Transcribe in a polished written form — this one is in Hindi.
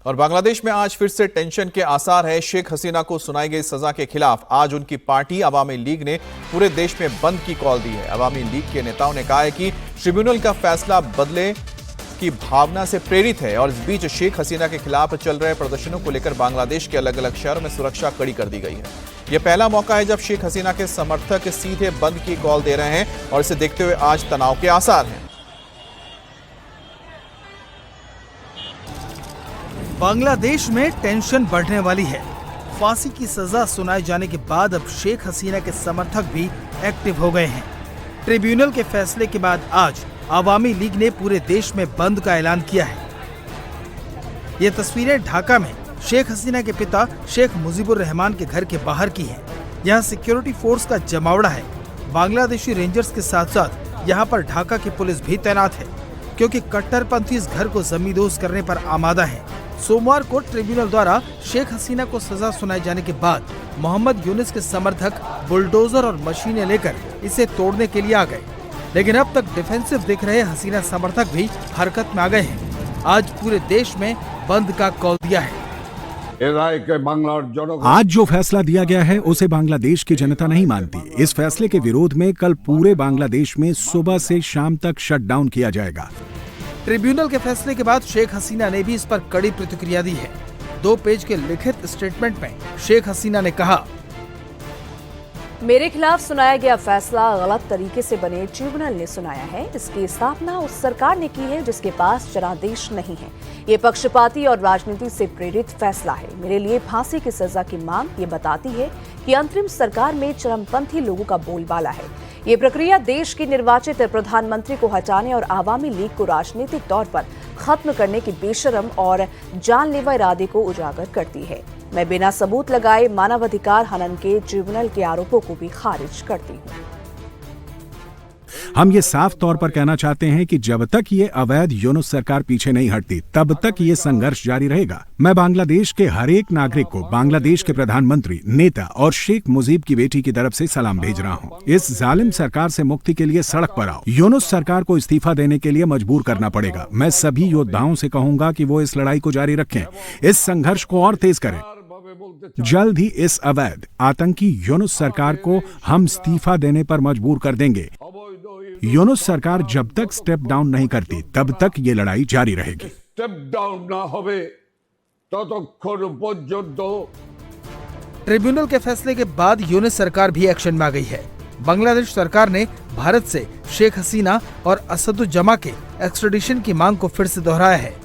और बांग्लादेश में आज फिर से टेंशन के आसार है। शेख हसीना को सुनाई गई सजा के खिलाफ आज उनकी पार्टी अवामी लीग ने पूरे देश में बंद की कॉल दी है। अवामी लीग के नेताओं ने कहा है कि ट्रिब्यूनल का फैसला बदले की भावना से प्रेरित है और इस बीच शेख हसीना के खिलाफ चल रहे प्रदर्शनों को लेकर बांग्लादेश के अलग अलग शहरों में सुरक्षा कड़ी कर दी गई है। यह पहला मौका है जब शेख हसीना के समर्थक सीधे बंद की कॉल दे रहे हैं और इसे देखते हुए आज तनाव के आसार हैं। बांग्लादेश में टेंशन बढ़ने वाली है। फांसी की सजा सुनाए जाने के बाद अब शेख हसीना के समर्थक भी एक्टिव हो गए हैं। ट्रिब्यूनल के फैसले के बाद आज अवामी लीग ने पूरे देश में बंद का ऐलान किया है। ये तस्वीरें ढाका में शेख हसीना के पिता शेख मुजीबुर रहमान के घर के बाहर की हैं। यहाँ सिक्योरिटी फोर्स का जमावड़ा है। बांग्लादेशी रेंजर्स के साथ साथ यहाँ पर ढाका की पुलिस भी तैनात है, क्योंकि कट्टरपंथी इस घर को जमींदोज करने पर आमादा है। सोमवार को ट्रिब्यूनल द्वारा शेख हसीना को सजा सुनाए जाने के बाद मोहम्मद यूनिस के समर्थक बुलडोजर और मशीनें लेकर इसे तोड़ने के लिए आ गए, लेकिन अब तक डिफेंसिव दिख रहे हसीना समर्थक भी हरकत में आ गए हैं। आज पूरे देश में बंद का कॉल दिया है। आज जो फैसला दिया गया है उसे बांग्लादेश की जनता नहीं मानती। इस फैसले के विरोध में कल पूरे बांग्लादेश में सुबह से शाम तक शटडाउन किया जाएगा। ट्रिब्यूनल के फैसले के बाद शेख हसीना ने भी इस पर कड़ी प्रतिक्रिया दी है। 2 पेज के लिखित स्टेटमेंट में शेख हसीना ने कहा, मेरे खिलाफ सुनाया गया फैसला गलत तरीके से बने ट्रिब्यूनल ने सुनाया है। इसकी स्थापना उस सरकार ने की है जिसके पास जनादेश नहीं है। ये पक्षपाती और राजनीति से प्रेरित फैसला है। मेरे लिए फांसी की सजा की मांग ये बताती है कि अंतरिम सरकार में चरमपंथी लोगों का बोलबाला है। ये प्रक्रिया देश की निर्वाचित प्रधानमंत्री को हटाने और आवामी लीग को राजनीतिक तौर पर खत्म करने की बेशरम और जानलेवा इरादे को उजागर करती है। मैं बिना सबूत लगाए मानवाधिकार हनन के ट्रिब्यूनल के आरोपों को भी खारिज करती हूँ। हम ये साफ तौर पर कहना चाहते हैं कि जब तक ये अवैध यूनुस सरकार पीछे नहीं हटती तब तक ये संघर्ष जारी रहेगा। मैं बांग्लादेश के हर एक नागरिक को बांग्लादेश के प्रधानमंत्री, नेता और शेख मुजीब की बेटी की तरफ से सलाम भेज रहा हूँ। इस जालिम सरकार से मुक्ति के लिए सड़क पर आओ। यूनुस सरकार को इस्तीफा देने के लिए मजबूर करना पड़ेगा। मैं सभी योद्धाओं से कहूंगा कि वो इस लड़ाई को जारी रखें, इस संघर्ष को और तेज करें। जल्द ही इस अवैध आतंकी यूनुस सरकार को हम इस्तीफा देने पर मजबूर कर देंगे। यूनुस सरकार जब तक स्टेप डाउन नहीं करती तब तक ये लड़ाई जारी रहेगी। ट्रिब्यूनल के फैसले के बाद यूनिस सरकार भी एक्शन में आ गई है। बांग्लादेश सरकार ने भारत से शेख हसीना और असदुज्जमा के एक्स्ट्रेडिशन की मांग को फिर से दोहराया है।